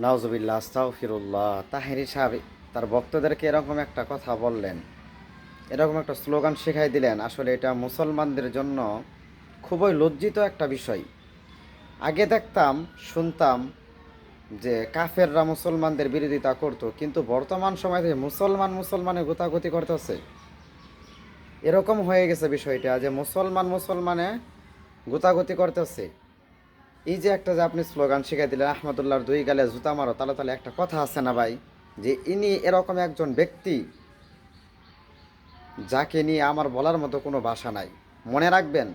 নাউজুবিল্লাহ, আস্তাগফিরুল্লাহ। তাহেরি সাহেব তার ভক্তদেরকে এরকম একটা কথা বললেন, এরকম একটা স্লোগান শেখাই দিলেন। আসলে এটা মুসলমানদের জন্য খুবই লজ্জিত একটা বিষয়। আগে দেখতাম, শুনতাম যে কাফেররা মুসলমানদের বিরোধিতা করতো, কিন্তু বর্তমান সময়ে মুসলমানে গোতাগুতি করতেছে। এরকম হয়ে গেছে বিষয়টা যে মুসলমানে গোতাগুতি করতেছে। এই যে একটা যে আপনি স্লোগান শিখাই দিলেন, আহমদুল্লাহর দুই গালে জুতা মারো, তাহলে তাহলে একটা কথা আছে না ভাই, যে ইনি এরকম একজন ব্যক্তি যাকে নিয়ে আমার বলার মতো কোনো ভাষা নাই। মনে রাখবেন,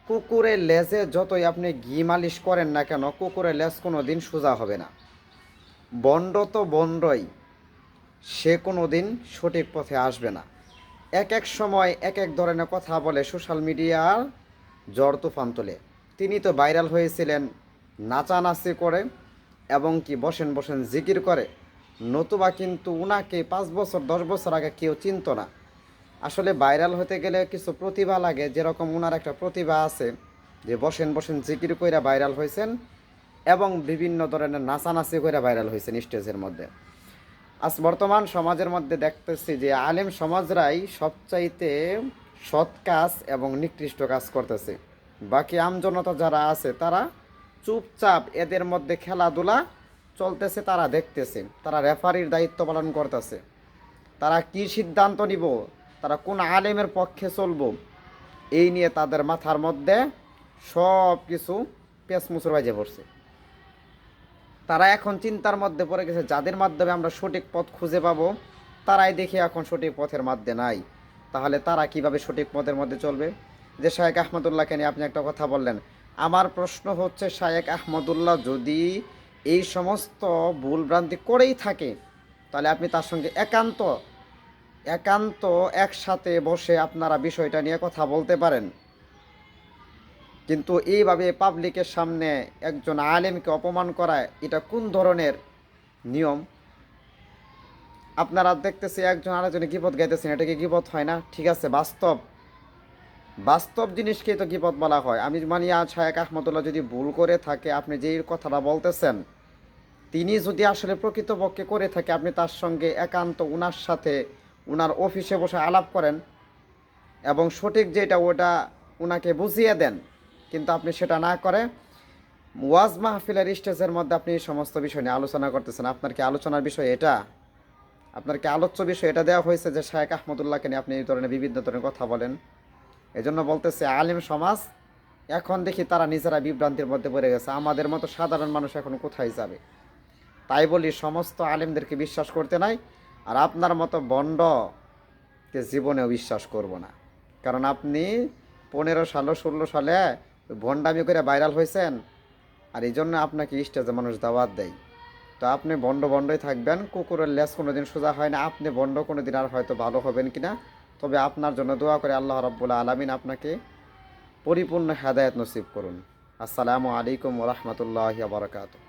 কুকুরের লেজে যতই আপনি ঘি মালিশ করেন না কেন, কুকুরের লেজ কোনো দিন সোজা হবে না। বন্ড তো বন্ডই, সে কোনো দিন সঠিক পথে আসবে না। এক এক সময় এক এক ধরনের কথা বলে সোশ্যাল মিডিয়ার ঝড় তুফান তোলে। তিনি তো ভাইরাল হয়েছিলেন নাচানাচি করে এবং কি বসেন বসেন জিকির করে, নতুবা কিন্তু উনাকে 5 বছর 10 বছর আগে কেউ চিনত না। আসলে ভাইরাল হতে গেলে কিছু প্রতিভা লাগে, যেরকম উনার একটা প্রতিভা আছে যে বসেন বসেন জিকির কইরা ভাইরাল হয়েছেন এবং বিভিন্ন ধরনের নাচানাচি করে ভাইরাল হয়েছেন স্টেজের মধ্যে। আজ বর্তমান সমাজের মধ্যে দেখতেছি যে আলেম সমাজরাই সবচাইতে সৎ কাজ এবং নিকৃষ্ট কাজ করতেছে। বাকি আমজনতা যারা আছে তারা চুপচাপ এদের মধ্যে খেলাধুলা চলতেছে, তারা দেখতেছে, তারা রেফারির দায়িত্ব পালন করতেছে। তারা কি সিদ্ধান্ত নিব, তারা কোন আলেমের পক্ষে চলব, এই নিয়ে তাদের মাথার মধ্যে সব কিছু পেঁচমুচুর বাজে পড়ছে। তারা এখন চিন্তার মধ্যে পড়ে গেছে, যাদের মাধ্যমে আমরা সঠিক পথ খুঁজে পাবো তারাই দেখি এখন সঠিক পথের মধ্যে নাই। তাহলে তারা কিভাবে সঠিক পথের মধ্যে চলবে? যে শায়েক আহমদুল্লাহকে নিয়ে আপনি একটা কথা বললেন, আমার প্রশ্ন হচ্ছে, শায়েক আহমদুল্লাহ যদি এই সমস্ত ভুলভ্রান্তি করেই থাকে, তাহলে আপনি তার সঙ্গে একান্ত একান্ত একসাথে বসে আপনারা বিষয়টা নিয়ে কথা বলতে পারেন। কিন্তু এইভাবে পাবলিকের সামনে একজন আলেমকে অপমান করা, এটা কোন ধরনের নিয়ম? আপনারা দেখতেছি একজন আরেকজনে গীবত গাইতেছেন, এটা কি গীবত হয় না? ঠিক আছে, বাস্তব বাস্তব জিনিসকেই তো গীবত বলা হয়। আমি মানি শায়েক আহমদুল্লাহ যদি ভুল করে থাকে, আপনি যেই কথাটা বলতেছেন তিনি যদি আসলে প্রকৃতপক্ষে করে থাকে, আপনি তার সঙ্গে একান্ত উনার সাথে উনার অফিসে বসে আলাপ করেন এবং সঠিক যেটা ওটা উনাকে বুঝিয়ে দেন। কিন্তু আপনি সেটা না করে ওয়াজ মাহফিলের স্টেজের মধ্যে আপনি এই সমস্ত বিষয় নিয়ে আলোচনা করতেছেন। আপনার কি আলোচনার বিষয় এটা? আপনার কি আলোচ্য বিষয় এটা দেওয়া হয়েছে যে শায়েক আহমদুল্লাহকে নিয়ে আপনি এই ধরনের বিভিন্ন ধরনের কথা বলেন? এজন্য বলতেছে, আলিম সমাজ এখন দেখি তারা নিজেরা বিভ্রান্তির মধ্যে পড়ে গেছে। আমাদের মতো সাধারণ মানুষ এখন কোথায় যাবে? তাই বলি, সমস্ত আলিমদেরকে বিশ্বাস করতে নাই, আর আপনার মতো বন্ডকে জীবনেও বিশ্বাস করব না। কারণ আপনি 15 সালে 16 সালে ভণ্ডামি করে ভাইরাল হয়েছেন, আর এই জন্য আপনাকে স্টেজে মানুষ দাওয়াত দেয়। তো আপনি বন্ডই থাকবেন, কুকুরের লেজ কোনো দিন সোজা হয় না। আপনি বন্ড কোনো দিন আর হয়তো ভালো হবেন কিনা, তবে আপনার জন্য দোয়া করে আল্লাহ রাব্বুল আলামিন আপনাকে পরিপূর্ণ হেদায়েত নসিব করুন। আসসালামু আলাইকুম ওয়া রাহমাতুল্লাহি ওয়া বারাকাতুহু।